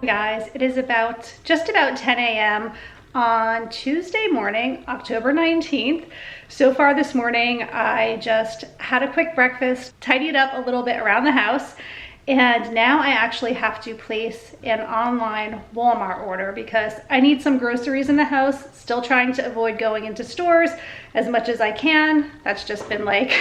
Guys, it is just about 10 a.m. on Tuesday morning, October 19th. So far this morning, I just had a quick breakfast, tidied up a little bit around the house, and now I actually have to place an online Walmart order because I need some groceries in the house. Still trying to avoid going into stores as much as I can. That's just been like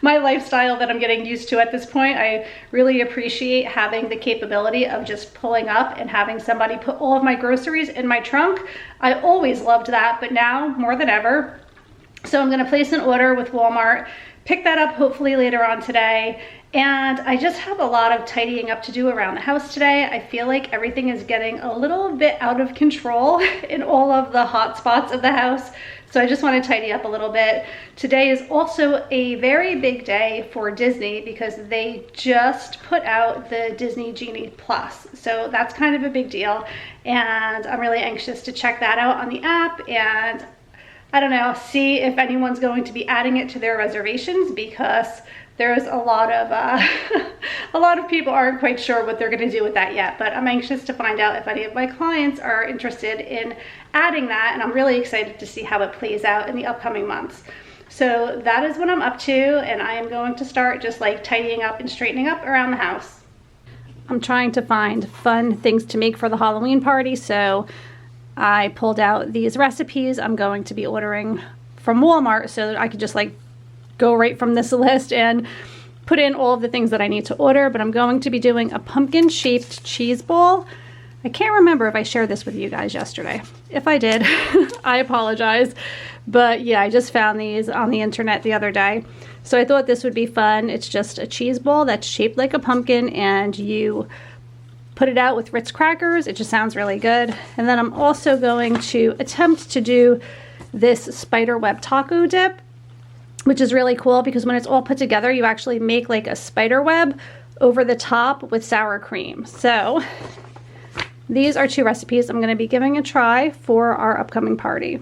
my lifestyle that I'm getting used to at this point. I really appreciate having the capability of just pulling up and having somebody put all of my groceries in my trunk. I always loved that, but now more than ever. So I'm gonna place an order with Walmart, pick that up hopefully later on today. And I just have a lot of tidying up to do around the house today. I feel like everything is getting a little bit out of control in all of the hot spots of the house. So I just want to tidy up a little bit. Today is also a very big day for Disney because they just put out the Disney Genie Plus. So that's kind of a big deal. And I'm really anxious to check that out on the app and I don't know, see if anyone's going to be adding it to their reservations because there's a lot of people aren't quite sure what they're going to do with that yet, but I'm anxious to find out if any of my clients are interested in adding that, and I'm really excited to see how it plays out in the upcoming months. So that is what I'm up to, and I am going to start just like tidying up and straightening up around the house. I'm trying to find fun things to make for the Halloween party, so I pulled out these recipes I'm going to be ordering from Walmart so that I could just like go right from this list and put in all of the things that I need to order. But I'm going to be doing a pumpkin shaped cheese ball. I can't remember if I shared this with you guys yesterday. If I did, I apologize. But yeah, I just found these on the internet the other day. So I thought this would be fun. It's just a cheese ball that's shaped like a pumpkin and you put it out with Ritz crackers. It just sounds really good. And then I'm also going to attempt to do this spider web taco dip, which is really cool because when it's all put together, you actually make like a spider web over the top with sour cream. So these are two recipes I'm going to be giving a try for our upcoming party.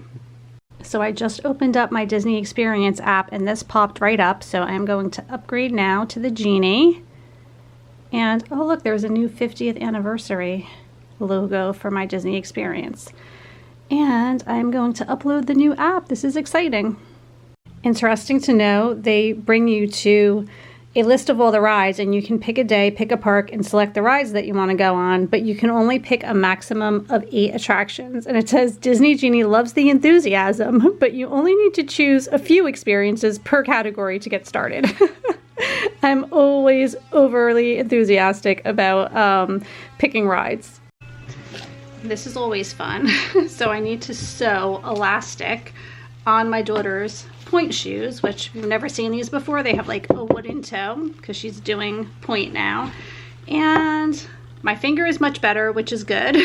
So I just opened up my Disney Experience app and this popped right up. So I'm going to upgrade now to the Genie. And oh look, there's a new 50th anniversary logo for my Disney Experience. And I'm going to upload the new app. This is exciting. Interesting to know, they bring you to a list of all the rides and you can pick a day, pick a park, and select the rides that you want to go on, but you can only pick a maximum of 8 attractions. And it says Disney Genie loves the enthusiasm, but you only need to choose a few experiences per category to get started. I'm always overly enthusiastic about picking rides. This is always fun. So I need to sew elastic on my daughter's point shoes, which we've never seen these before. They have like a wooden toe because she's doing point now. And my finger is much better, which is good,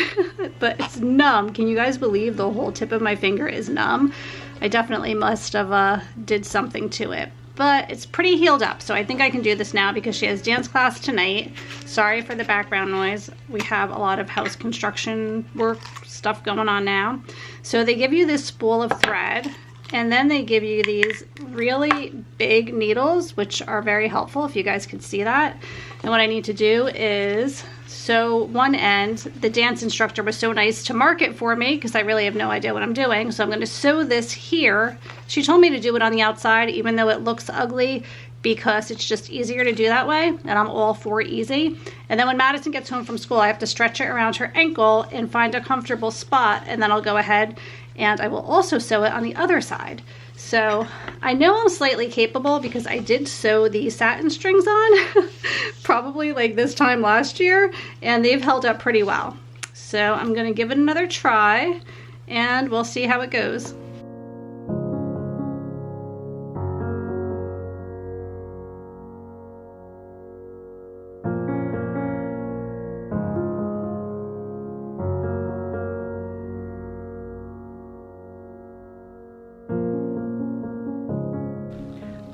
but it's numb. Can you guys believe the whole tip of my finger is numb? I definitely must have did something to it, but it's pretty healed up. So I think I can do this now because she has dance class tonight. Sorry for the background noise. We have a lot of house construction work stuff going on now. So they give you this spool of thread and then they give you these really big needles, which are very helpful if you guys could see that. And what I need to do is sew one end. The dance instructor was so nice to mark it for me because I really have no idea what I'm doing. So I'm going to sew this here. She told me to do it on the outside, even though it looks ugly, because it's just easier to do that way, and I'm all for easy. And then when Madison gets home from school, I have to stretch it around her ankle and find a comfortable spot, and then I'll go ahead and I will also sew it on the other side. So I know I'm slightly capable because I did sew the satin strings on probably like this time last year, and they've held up pretty well. So I'm gonna give it another try and we'll see how it goes.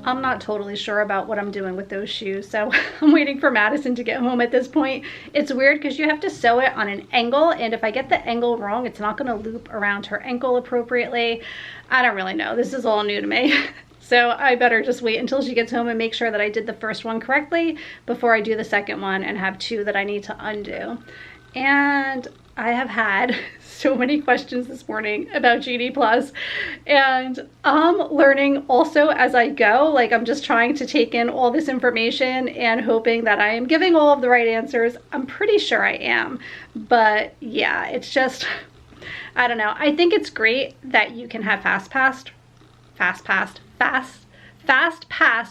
I'm not totally sure about what I'm doing with those shoes, so I'm waiting for Madison to get home at this point. It's weird because you have to sew it on an angle, and if I get the angle wrong, it's not going to loop around her ankle appropriately. I don't really know. This is all new to me. So I better just wait until she gets home and make sure that I did the first one correctly before I do the second one and have two that I need to undo. and I have had so many questions this morning about Genie Plus, and I'm learning also as I go. Like, I'm just trying to take in all this information and hoping that I am giving all of the right answers. I'm pretty sure I am, but yeah, it's just, I don't know. I think it's great that you can have fast pass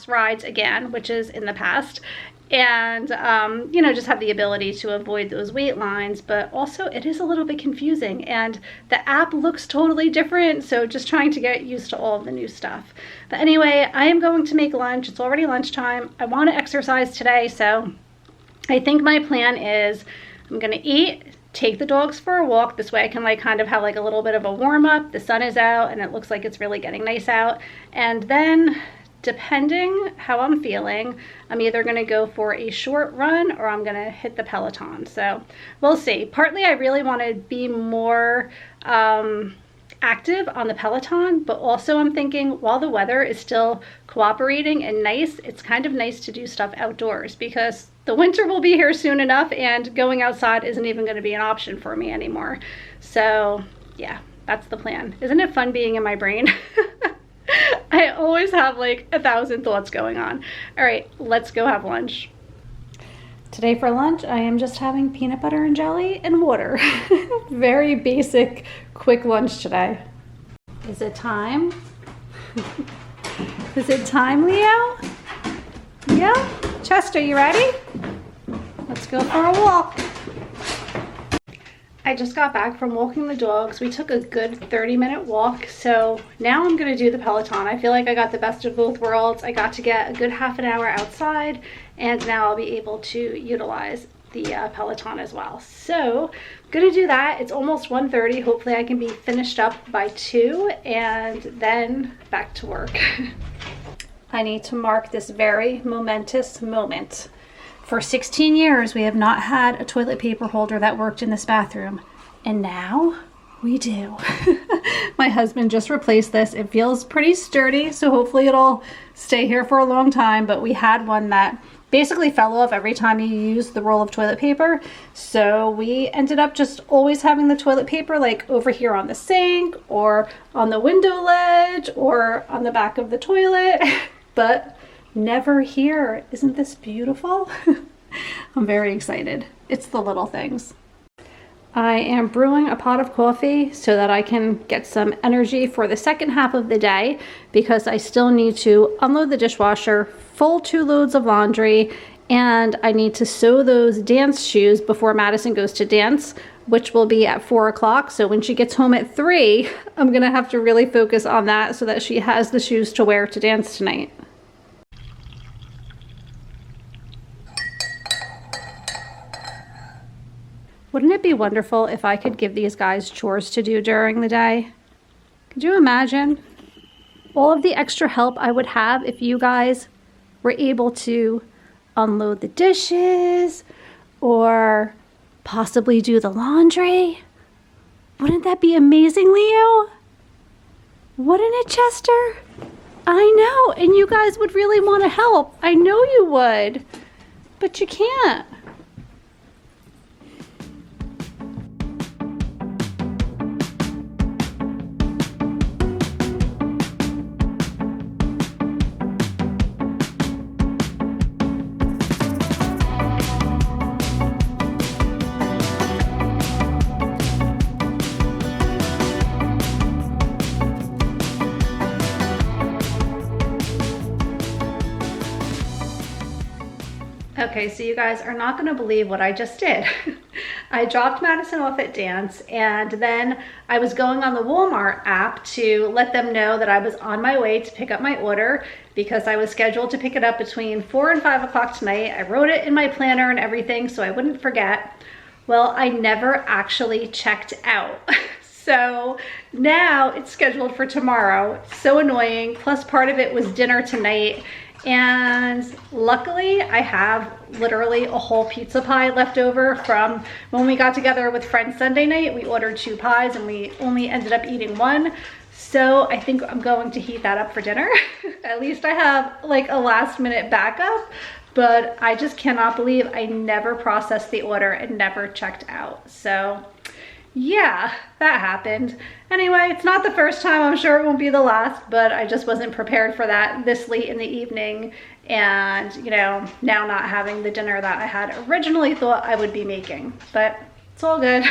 rides again, which is in the past, and you know, just have the ability to avoid those wait lines. But also it is a little bit confusing, and the app looks totally different, so just trying to get used to all of the new stuff. But anyway, I am going to make lunch. It's already lunchtime. I want to exercise today, so I think my plan is I'm gonna eat, take the dogs for a walk. This way I can like kind of have like a little bit of a warm up. The sun is out and it looks like it's really getting nice out, and then depending how I'm feeling, I'm either gonna go for a short run or I'm gonna hit the Peloton. So we'll see. Partly I really wanna be more active on the Peloton, but also I'm thinking while the weather is still cooperating and nice, it's kind of nice to do stuff outdoors, because the winter will be here soon enough and going outside isn't even gonna be an option for me anymore. So yeah, that's the plan. Isn't it fun being in my brain? I always have like 1,000 thoughts going on. All right, let's go have lunch. Today for lunch, I am just having peanut butter and jelly and water. Very basic, quick lunch today. Is it time? Is it time, Leo? Yeah? Chester, you ready? Let's go for a walk. I just got back from walking the dogs. We took a good 30-minute walk, so now I'm gonna do the Peloton. I feel like I got the best of both worlds. I got to get a good half an hour outside, and now I'll be able to utilize the Peloton as well. So I'm gonna do that. It's almost 1:30. Hopefully I can be finished up by 2 and then back to work. I need to mark this very momentous moment. For 16 years, we have not had a toilet paper holder that worked in this bathroom, and now we do. My husband just replaced this. It feels pretty sturdy, so hopefully it'll stay here for a long time, but we had one that basically fell off every time you used the roll of toilet paper, so we ended up just always having the toilet paper like over here on the sink or on the window ledge or on the back of the toilet, but never here. Isn't this beautiful? I'm very excited. It's the little things. I am brewing a pot of coffee so that I can get some energy for the second half of the day, because I still need to unload the dishwasher, fold 2 loads of laundry, and I need to sew those dance shoes before Madison goes to dance, which will be at 4 o'clock. So when she gets home at 3, I'm gonna have to really focus on that so that she has the shoes to wear to dance tonight. Wouldn't it be wonderful if I could give these guys chores to do during the day? Could you imagine all of the extra help I would have if you guys were able to unload the dishes or possibly do the laundry? Wouldn't that be amazing, Leo? Wouldn't it, Chester? I know, and you guys would really want to help. I know you would, but you can't. Okay, so you guys are not gonna believe what I just did. I dropped Madison off at dance, and then I was going on the Walmart app to let them know that I was on my way to pick up my order, because I was scheduled to pick it up between 4 and 5 o'clock tonight. I wrote it in my planner and everything so I wouldn't forget. Well, I never actually checked out. So now it's scheduled for tomorrow. So annoying. Plus part of it was dinner tonight. And luckily I have literally a whole pizza pie left over from when we got together with friends Sunday night. We ordered 2 pies and we only ended up eating 1. So I think I'm going to heat that up for dinner. At least I have like a last minute backup. but I just cannot believe I never processed the order and never checked out. So yeah, that happened. Anyway, it's not the first time, I'm sure it won't be the last, but I just wasn't prepared for that this late in the evening, and you know, now not having the dinner that I had originally thought I would be making, but it's all good.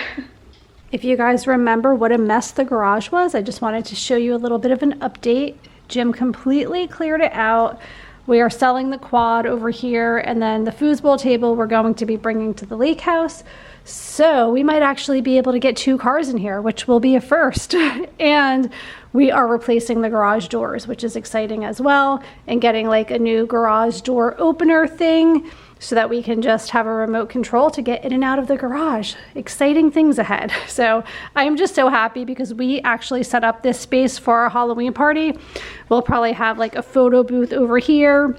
If you guys remember what a mess the garage was, I just wanted to show you a little bit of an update. Jim completely cleared it out. We are selling the quad over here, and then the foosball table we're going to be bringing to the lake house. So we might actually be able to get 2 cars in here, which will be a first. And we are replacing the garage doors, which is exciting as well, and getting like a new garage door opener thing so that we can just have a remote control to get in and out of the garage. Exciting things ahead. So I am just so happy because we actually set up this space for our Halloween party. We'll probably have like a photo booth over here,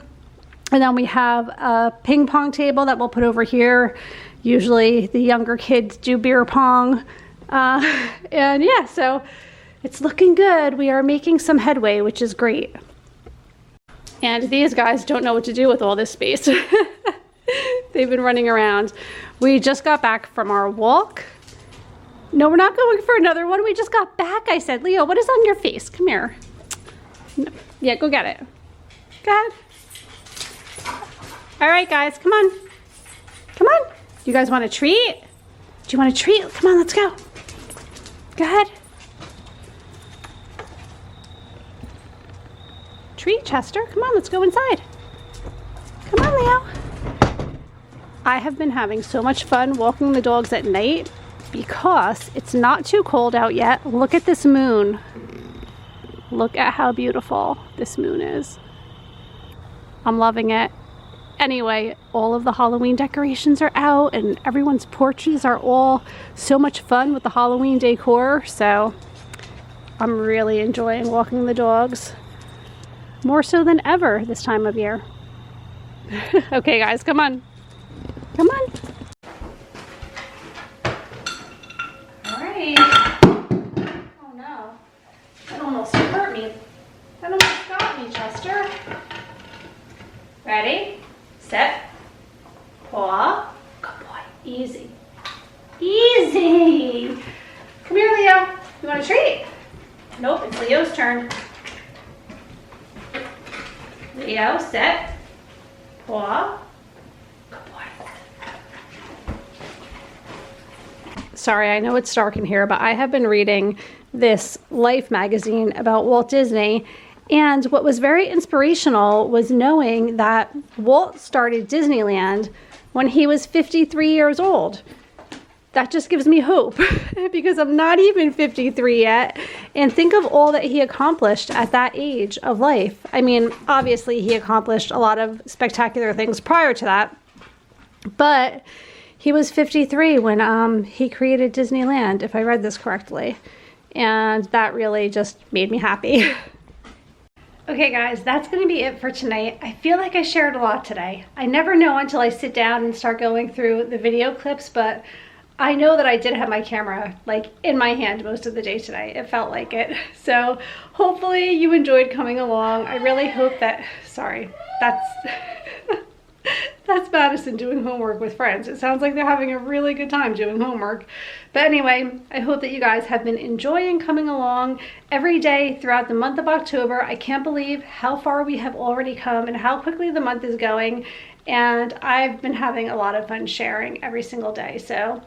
and then we have a ping pong table that we'll put over here. Usually the younger kids do beer pong. And yeah, so it's looking good. We are making some headway, which is great. And these guys don't know what to do with all this space. They've been running around. We just got back from our walk. No, we're not going for another one. We just got back, I said. Leo, what is on your face? Come here. No. Yeah, go get it. Go ahead. All right, guys, come on. Come on. You guys want a treat? Do you want a treat? Come on, let's go. Go ahead. Treat, Chester. Come on, let's go inside. Come on, Leo. I have been having so much fun walking the dogs at night because it's not too cold out yet. Look at this moon. Look at how beautiful this moon is. I'm loving it. Anyway, all of the Halloween decorations are out and everyone's porches are all so much fun with the Halloween decor. So I'm really enjoying walking the dogs. More so than ever this time of year. Okay, guys, come on. Come on. All right. Oh no. That almost hurt me. That almost got me, Chester. Ready? Set. Paw. Good boy. Easy. Easy. Come here, Leo. You want a treat? Nope, it's Leo's turn. Leo, set. Paw. Good boy. Sorry, I know it's dark in here, but I have been reading this Life magazine about Walt Disney. And what was very inspirational was knowing that Walt started Disneyland when he was 53 years old. That just gives me hope because I'm not even 53 yet. And think of all that he accomplished at that age of life. I mean, obviously he accomplished a lot of spectacular things prior to that, but he was 53 when he created Disneyland, if I read this correctly. And that really just made me happy. Okay guys, that's going to be it for tonight. I feel like I shared a lot today. I never know until I sit down and start going through the video clips, but I know that I did have my camera like in my hand most of the day today. It felt like it. So hopefully you enjoyed coming along. I really hope that, sorry, that's Madison doing homework with friends. It sounds like they're having a really good time doing homework. But anyway, I hope that you guys have been enjoying coming along every day throughout the month of October. I can't believe how far we have already come and how quickly the month is going. And I've been having a lot of fun sharing every single day. So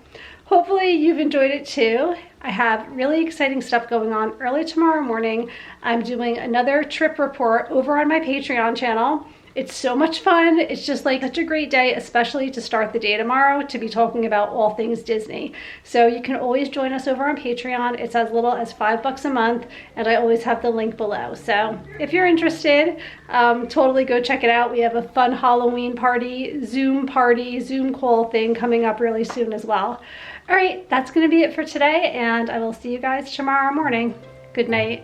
hopefully you've enjoyed it too. I have really exciting stuff going on early tomorrow morning. I'm doing another trip report over on my Patreon channel. It's so much fun. It's just like such a great day, especially to start the day tomorrow to be talking about all things Disney. So you can always join us over on Patreon. It's as little as $5 a month, and I always have the link below. So if you're interested, totally go check it out. We have a fun Halloween party, Zoom call thing coming up really soon as well. All right, that's gonna be it for today, and I will see you guys tomorrow morning. Good night.